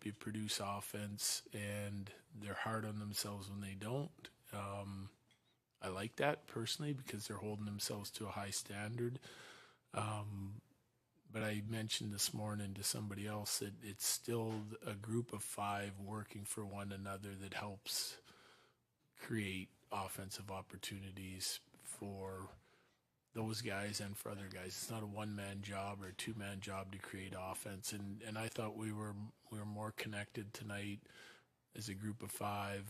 you produce offense, and they're hard on themselves when they don't. I like that personally because they're holding themselves to a high standard. Um, but I mentioned this morning to somebody else that it's still a group of five working for one another that helps create offensive opportunities for those guys and for other guys. It's not a one-man job or a two-man job to create offense. And I thought we were more connected tonight as a group of five,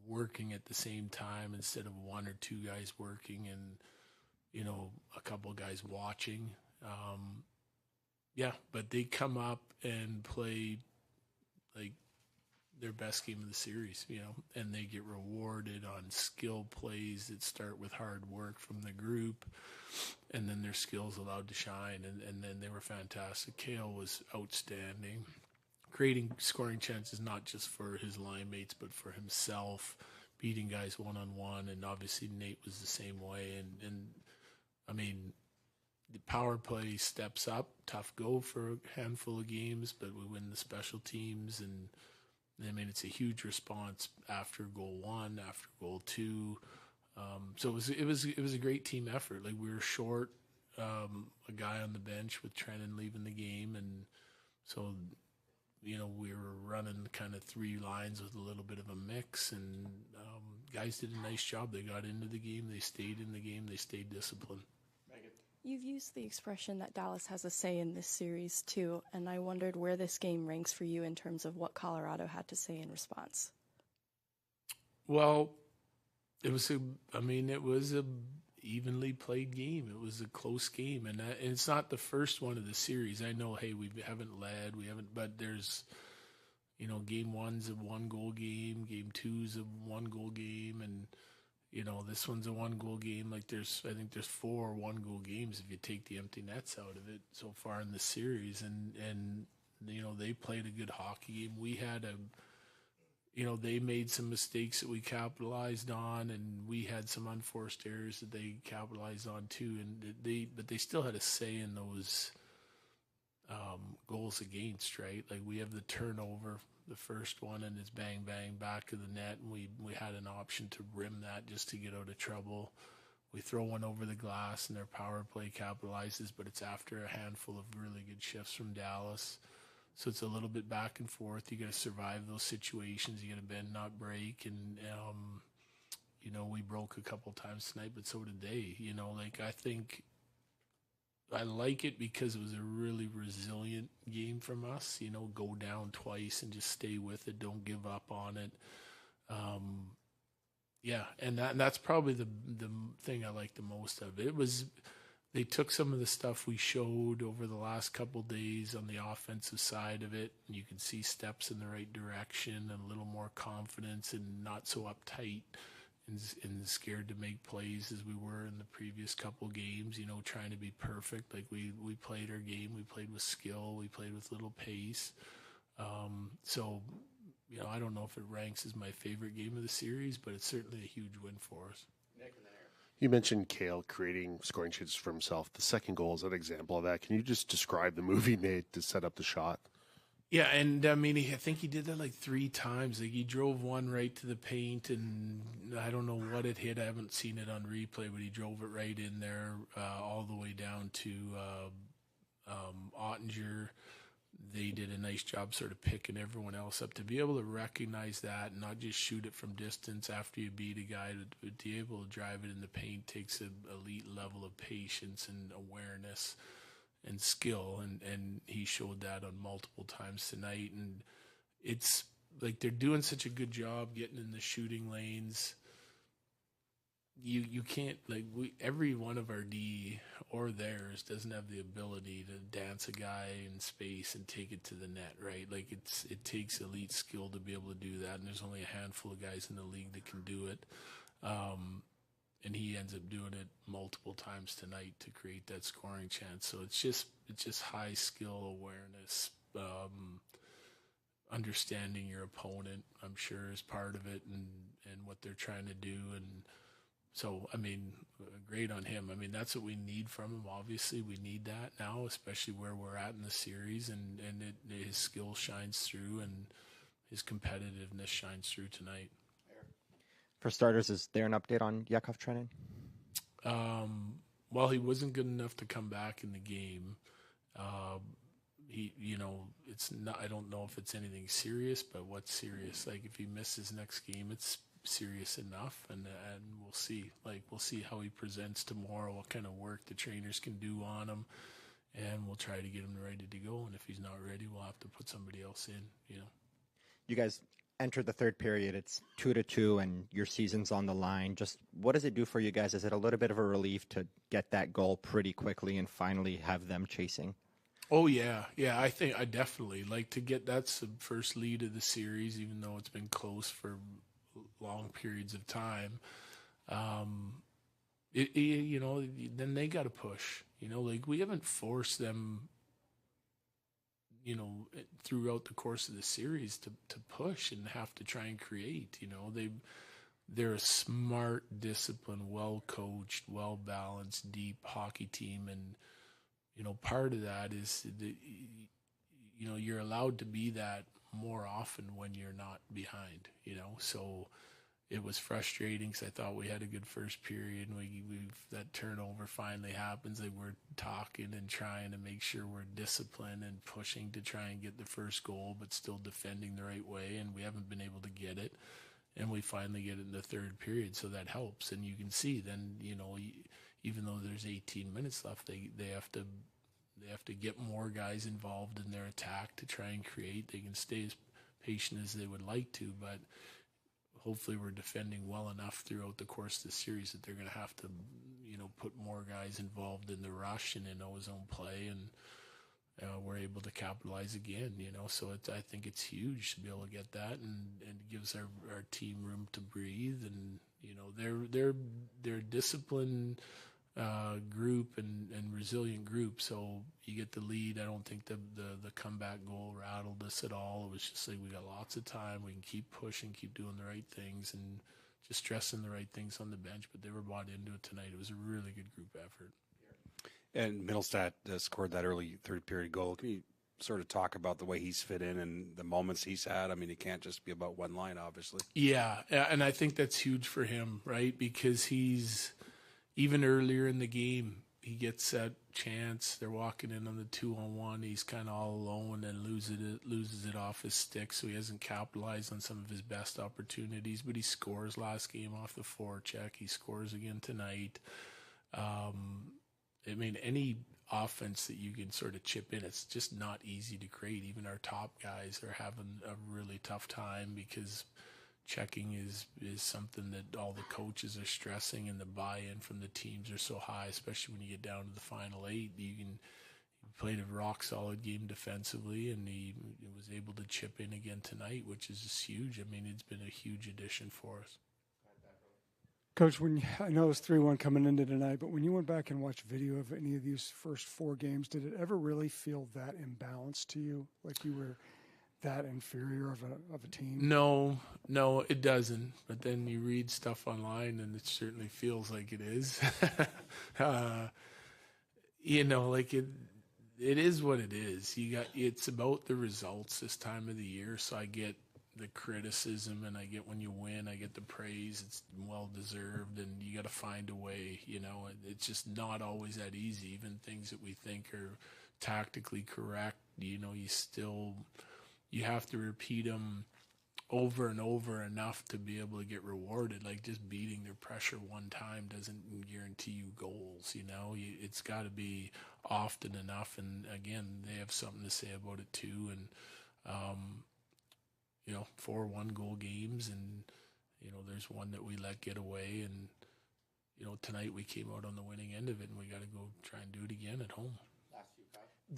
working at the same time instead of one or two guys working and a couple of guys watching. Yeah, but they come up and play like their best game of the series, and they get rewarded on skill plays that start with hard work from the group, and then their skills allowed to shine, and then they were fantastic. Kale was outstanding, creating scoring chances not just for his line mates but for himself, beating guys one-on-one, and obviously Nate was the same way, and I mean, the power play steps up, tough go for a handful of games, but we win the special teams, and I mean, it's a huge response after goal one, after goal two. So it was a great team effort. Like, we were short a guy on the bench with Trennan leaving the game, and so we were running kind of three lines with a little bit of a mix, and guys did a nice job. They got into the game, they stayed in the game, they stayed disciplined. You've used the expression that Dallas has a say in this series, too, and I wondered where this game ranks for you in terms of what Colorado had to say in response. Well, it was a evenly played game. It was a close game, and it's not the first one of the series. I know, hey, we haven't led, but there's, game one's a one-goal game, game two's a one-goal game, and this one's a one-goal game. Like, I think there's 4 one-goal games if you take the empty nets out of it so far in the series. And they played a good hockey game. We had they made some mistakes that we capitalized on, and we had some unforced errors that they capitalized on too. But they still had a say in those goals against, right? Like, we have the turnover, the first one, and it's bang, bang, back to the net, and we had an option to rim that just to get out of trouble. We throw one over the glass, and their power play capitalizes, but it's after a handful of really good shifts from Dallas. So it's a little bit back and forth. You got to survive those situations. You got to bend, not break, and we broke a couple times tonight, but so did they. I think I like it because it was a really resilient game from us. Go down twice and just stay with it. Don't give up on it. And that's probably the thing I like the most of it. They took some of the stuff we showed over the last couple days on the offensive side of it, and you can see steps in the right direction and a little more confidence and not so uptight and scared to make plays as we were in the previous couple games, trying to be perfect. Like, we played our game, we played with skill, we played with little pace. So I don't know if it ranks as my favorite game of the series, but it's certainly a huge win for us. You mentioned Kale creating scoring chances for himself. The second goal is an example of that. Can you just describe the move he made to set up the shot? Yeah, and I mean, I think he did that like 3 times. Like, he drove one right to the paint, and I don't know what it hit. I haven't seen it on replay, but he drove it right in there, all the way down to Ottinger. They did a nice job sort of picking everyone else up. To be able to recognize that and not just shoot it from distance after you beat a guy, to be able to drive it in the paint takes an elite level of patience and awareness and skill, and he showed that on multiple times tonight. And it's like they're doing such a good job getting in the shooting lanes. You can't, like, every one of our D or theirs doesn't have the ability to dance a guy in space and take it to the net, right? Like, it takes elite skill to be able to do that, and there's only a handful of guys in the league that can do it. And he ends up doing it multiple times tonight to create that scoring chance. So it's just high skill awareness, understanding your opponent, I'm sure, is part of it, and what they're trying to do. And So, I mean, great on him. I mean, that's what we need from him. Obviously, we need that now, especially where we're at in the series, and his skill shines through, and his competitiveness shines through tonight. For starters, is there an update on Yakov Trenin? Well, he wasn't good enough to come back in the game. He, it's not. I don't know if it's anything serious, but what's serious? Like if he misses next game, it's serious enough, and we'll see. Like we'll see how he presents tomorrow, what kind of work the trainers can do on him, and we'll try to get him ready to go. And if he's not ready, we'll have to put somebody else in. You guys enter the third period. It's 2-2, and your season's on the line. Just what does it do for you guys? Is it a little bit of a relief to get that goal pretty quickly and finally have them chasing? Oh yeah. I think I definitely like to get that's the first lead of the series, even though it's been close for long periods of time. Then they got to push. Like we haven't forced them. Throughout the course of the series to push and have to try and create. They're a smart, disciplined, well coached, well balanced, deep hockey team, and part of that is that you're allowed to be that more often when you're not behind. So it was frustrating because I thought we had a good first period, and we've that turnover finally happens. Like we're talking and trying to make sure we're disciplined and pushing to try and get the first goal, but still defending the right way, and we haven't been able to get it. And we finally get it in the third period, so that helps. And you can see then, even though there's 18 minutes left, they have to get more guys involved in their attack to try and create. They can stay as patient as they would like to, but hopefully we're defending well enough throughout the course of the series that they're going to have to, put more guys involved in the rush and in zone play, and we're able to capitalize again, So I think it's huge to be able to get that, and it gives our team room to breathe, and they're disciplined group and resilient group. So you get the lead. I don't think the comeback goal rattled us at all. It was just like we got lots of time. We can keep pushing, keep doing the right things, and just stressing the right things on the bench. But they were bought into it tonight. It was a really good group effort. And Middlestat scored that early third period goal. Can you sort of talk about the way he's fit in and the moments he's had? I mean, it can't just be about one line, obviously. Yeah, and I think that's huge for him, right? Because he's even earlier in the game, he gets that chance. They're walking in on the 2-on-1. He's kind of all alone and loses it off his stick, so he hasn't capitalized on some of his best opportunities. But he scores last game off the forecheck. He scores again tonight. I mean, any offense that you can sort of chip in, it's just not easy to create. Even our top guys are having a really tough time because checking is something that all the coaches are stressing, and the buy-in from the teams are so high, especially when you get down to the final 8. He played a rock-solid game defensively, and he was able to chip in again tonight, which is just huge. I mean, it's been a huge addition for us. Coach, I know it was 3-1 coming into tonight, but when you went back and watched video of any of these first 4 games, did it ever really feel that imbalanced to you, like you were that inferior of a team? No, it doesn't. But then you read stuff online, and it certainly feels like it is. Like it is what it is. It's about the results this time of the year. So I get the criticism, and I get when you win, I get the praise. It's well deserved, and you got to find a way. It's just not always that easy. Even things that we think are tactically correct, you have to repeat them over and over enough to be able to get rewarded. Like just beating their pressure one time doesn't guarantee you goals. It's got to be often enough. And again, they have something to say about it too. And 4 1-goal games, and there's one that we let get away, and tonight we came out on the winning end of it, and we got to go try and do it again at home.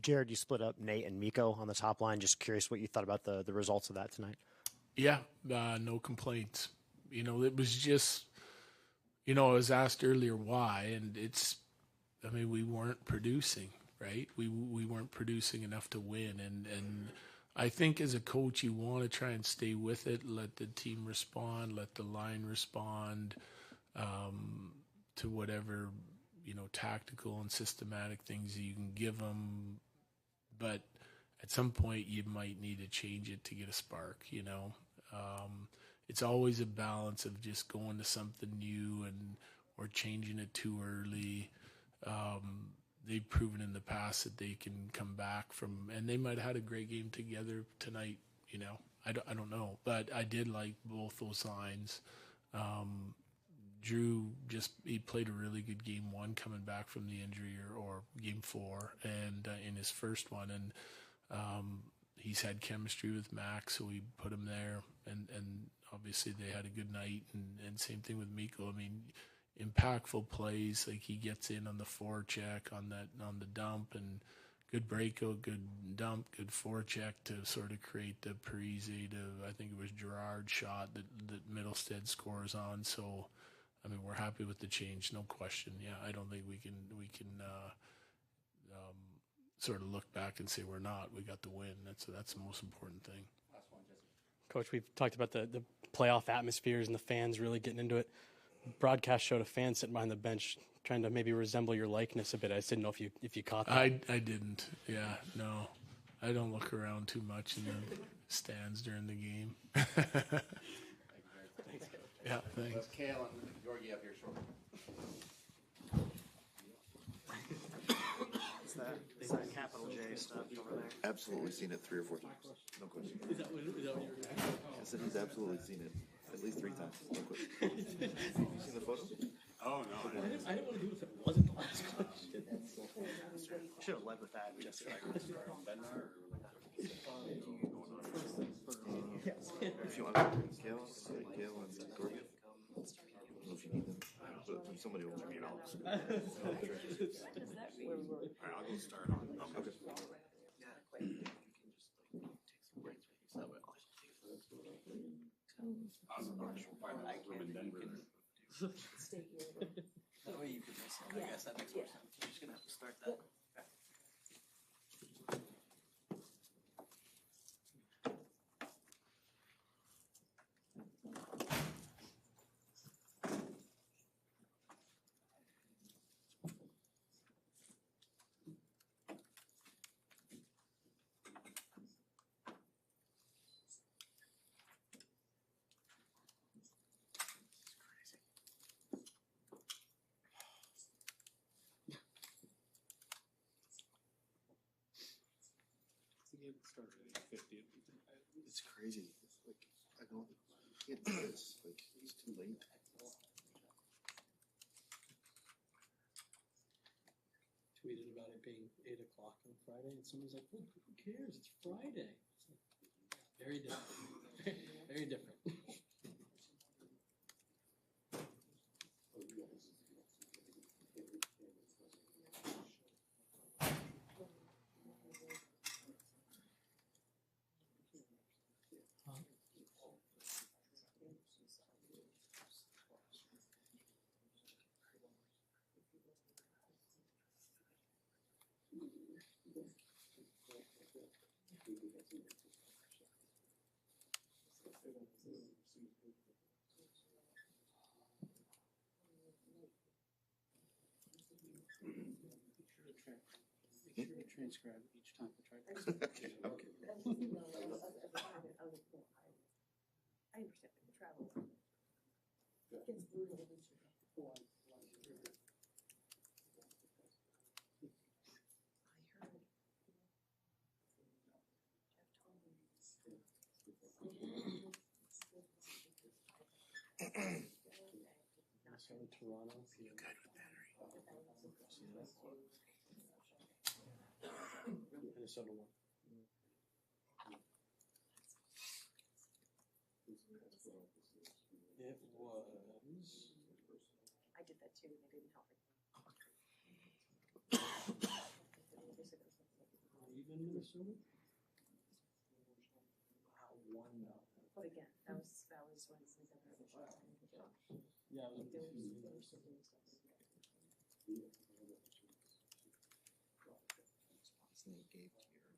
Jared, you split up Nate and Mikko on the top line. Just curious what you thought about the results of that tonight. Yeah, no complaints. It was just, I was asked earlier why, and we weren't producing, right? We weren't producing enough to win, and I think as a coach, you want to try and stay with it, let the team respond, let the line respond, to whatever, tactical and systematic things that you can give them. But at some point, you might need to change it to get a spark, It's always a balance of just going to something new or changing it too early. They've proven in the past that they can come back from, and they might have had a great game together tonight, I don't know, but I did like both those lines. Drew he played a really good game 1 coming back from the injury or game 4 and in his first one, and he's had chemistry with Max, so we put him there, and obviously they had a good night, and same thing with Mikko. I mean, impactful plays, like he gets in on the forecheck on the dump, and good breakout, good dump, good forecheck to sort of create the Parise to, I think it was Gerard's shot that Middlestead scores on. So, I mean, we're happy with the change, no question. Yeah, I don't think we can sort of look back and say we're not. We got the win. That's the most important thing. Coach, we've talked about the playoff atmospheres and the fans really getting into it. Broadcast showed a fan sitting behind the bench trying to maybe resemble your likeness a bit. I just didn't know if you caught that. I didn't. Yeah, no. I don't look around too much in the stands during the game. Yeah, thanks. Kale and Georgie up here shortly. Is that capital J stuff over there? Absolutely seen it 3 or 4 times. No question. Is that what you're I said he's absolutely seen it at least 3 times. No question. You seen the photo? Oh, no. I didn't want to do it if it wasn't the last question. Should have led with that. Just If you want Kale and Georgie. I don't know if you need them, but somebody will give me an All right, I'll go start on. Okay. That way you can miss it. I guess that makes more sense. You're just gonna have to start that. It's crazy. It's like, I don't get this. Like, he's too late. Tweeted about it being 8 o'clock on Friday, and someone's like, "Look, who cares? It's Friday." It's like, very different. Very different. Make sure to transcribe each time I try to. Okay. I understand the travel. It's brutal. Minnesota, Toronto. You good with battery? Minnesota won. It was. I did that too, and it didn't help me. Even Minnesota? Wow, 1-0. But again, that was when Yeah, it was Snake gave to your.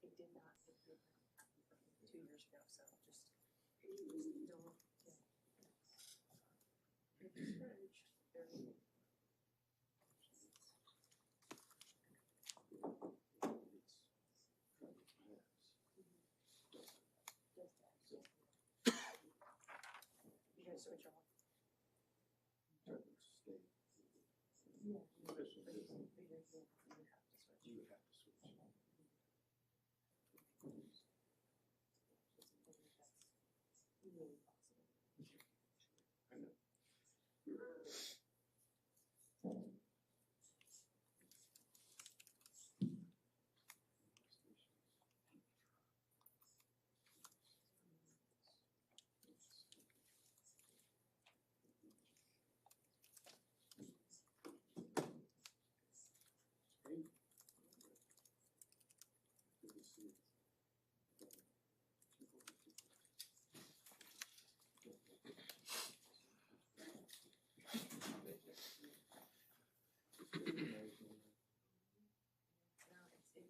It did not, 2 years ago, so just don't, You're discouraged. Very. You gonna switch off? Yeah. You have to switch. Really possible. I know.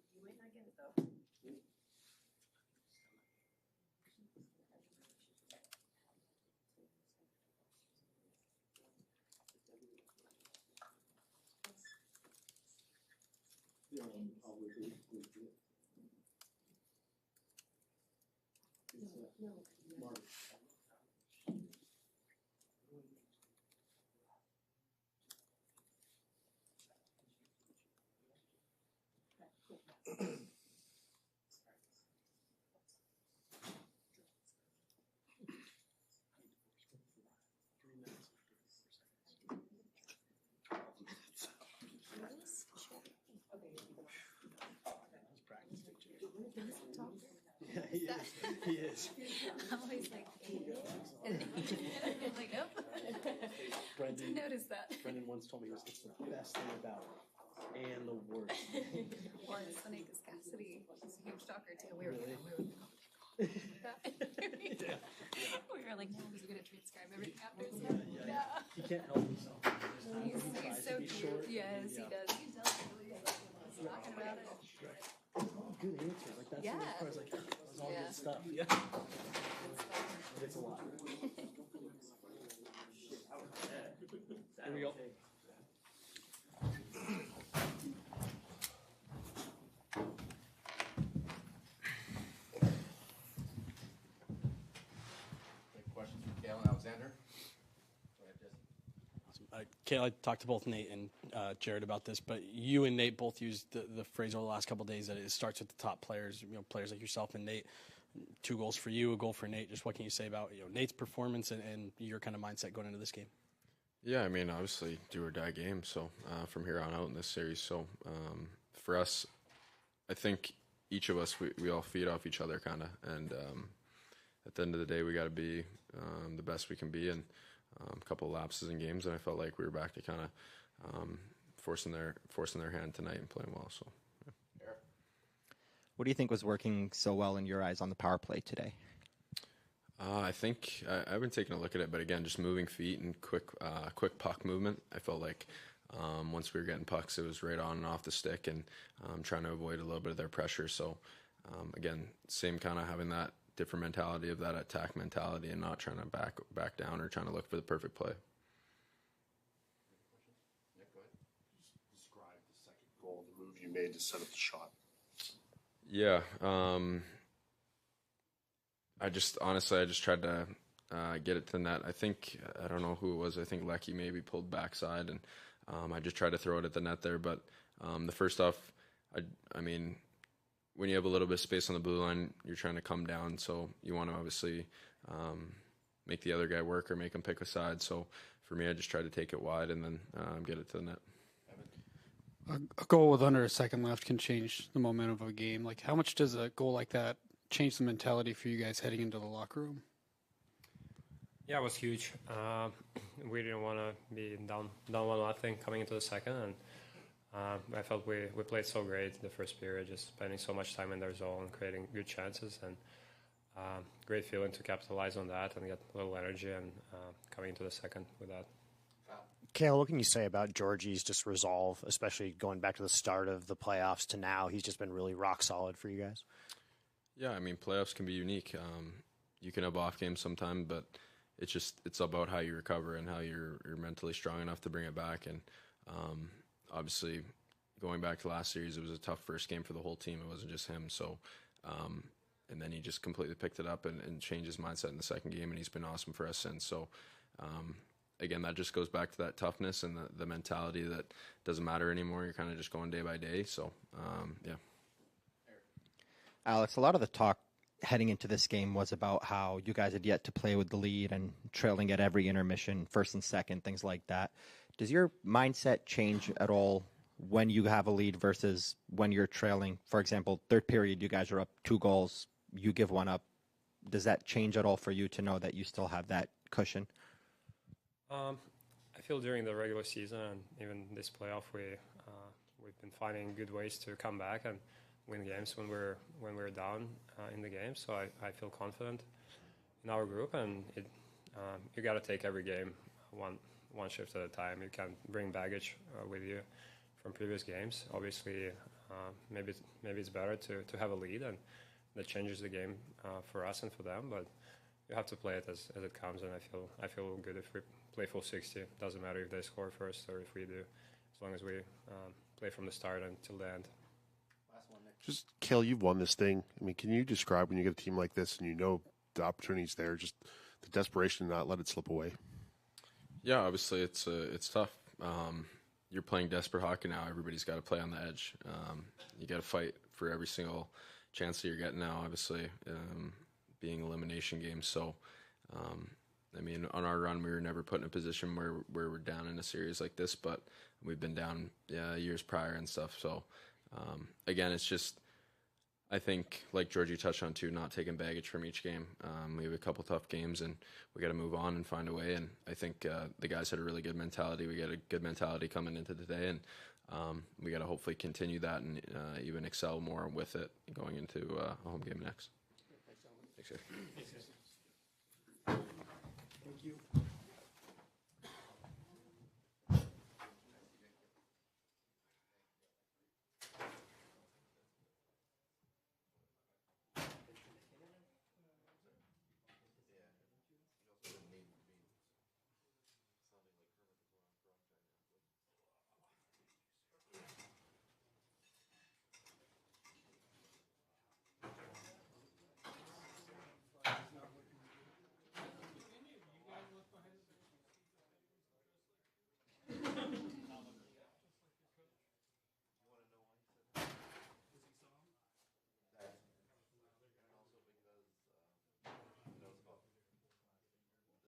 You might not get it though. Yeah, he is. I'm always like, like, nope. Brendan, Didn't notice that. Brendan once told me it's the best thing about it and the worst. Well, it's funny because Cassidy is a huge talker too. We were Really? yeah. We were like, no, he's going to transcribe everything after. So, Yeah. He can't help himself. He's so cute. Short. Yes, he does. He tells me he's talking about it. Good answer. Like that's Yeah. what I was like, that was all Yeah. good stuff. Yeah. But it's a lot. Here we go. Questions from Kale and Alexander? Go ahead, Jesse. Kale, I talked to both Nate and Jared about this, but you and Nate both used the phrase over the last couple of days that it starts with the top players, players like yourself and Nate. 2 goals for you, a goal for Nate. Just what can you say about Nate's performance and your kind of mindset going into this game? Yeah, I mean, obviously, do or die game. So from here on out in this series, so for us, I think each of us we all feed off each other, kind of, and at the end of the day, we got to be the best we can be. And a couple of lapses in games, and I felt like we were back to kind of forcing their hand tonight and playing well. So, yeah. What do you think was working so well in your eyes on the power play today? I think I've been taking a look at it, but again, just moving feet and quick puck movement. I felt like once we were getting pucks, it was right on and off the stick, and trying to avoid a little bit of their pressure. So again, same kind of having that different mentality of that attack mentality, and not trying to back down or trying to look for the perfect play. Nick, go ahead. Just describe the second goal, the move you made to set up the shot. Yeah. I just tried to get it to the net. I don't know who it was. I think Lecky maybe pulled backside, and I just tried to throw it at the net there. But the first off, I mean, when you have a little bit of space on the blue line, you're trying to come down, so you want to obviously make the other guy work or make him pick a side. So for me, I just try to take it wide and then get it to the net. A goal with under a second left can change the momentum of a game. Like, how much does a goal like that change the mentality for you guys heading into the locker room? Yeah, it was huge. We didn't want to be down 1-0 coming into the second, and I felt we played so great the first period, just spending so much time in their zone, creating good chances, and great feeling to capitalize on that and get a little energy and coming into the second with that. Cale, what can you say about Georgie's just resolve, especially going back to the start of the playoffs to now? He's just been really rock solid for you guys. Yeah, I mean, playoffs can be unique. You can have off games sometime, but it's about how you recover and how you're mentally strong enough to bring it back. And obviously, going back to last series, it was a tough first game for the whole team. It wasn't just him. So, and then he just completely picked it up and changed his mindset in the second game, and he's been awesome for us since. So, again, that just goes back to that toughness and the mentality that doesn't matter anymore. You're kind of just going day by day. So, yeah. Alex, a lot of the talk heading into this game was about how you guys had yet to play with the lead and trailing at every intermission, first and second, things like that. Does your mindset change at all when you have a lead versus when you're trailing? For example, third period, you guys are up 2 goals, you give one up. Does that change at all for you to know that you still have that cushion? I feel during the regular season and even this playoff, we've been finding good ways to come back and win games when we're down in the game. So I feel confident in our group, and you got to take every game one shift at a time. You can't bring baggage with you from previous games. Obviously, maybe it's better to have a lead, and that changes the game for us and for them. But you have to play it as it comes, and I feel good if we play full 60. It doesn't matter if they score first or if we do, as long as we play from the start until the end. Just, Cale, you've won this thing. I mean, can you describe when you get a team like this and you know the opportunity's there, just the desperation to not let it slip away? Yeah, obviously it's tough. You're playing desperate hockey now. Everybody's got to play on the edge. You got to fight for every single chance that you're getting now, obviously, being elimination games. So, I mean, on our run, we were never put in a position where we're down in a series like this, but we've been down years prior and stuff. So, again, it's just, I think, like Georgie touched on too, not taking baggage from each game. We have a couple tough games, and we got to move on and find a way. And I think the guys had a really good mentality. We got a good mentality coming into today, and we got to hopefully continue that and even excel more with it going into a home game next. Thanks, guys. Thank you.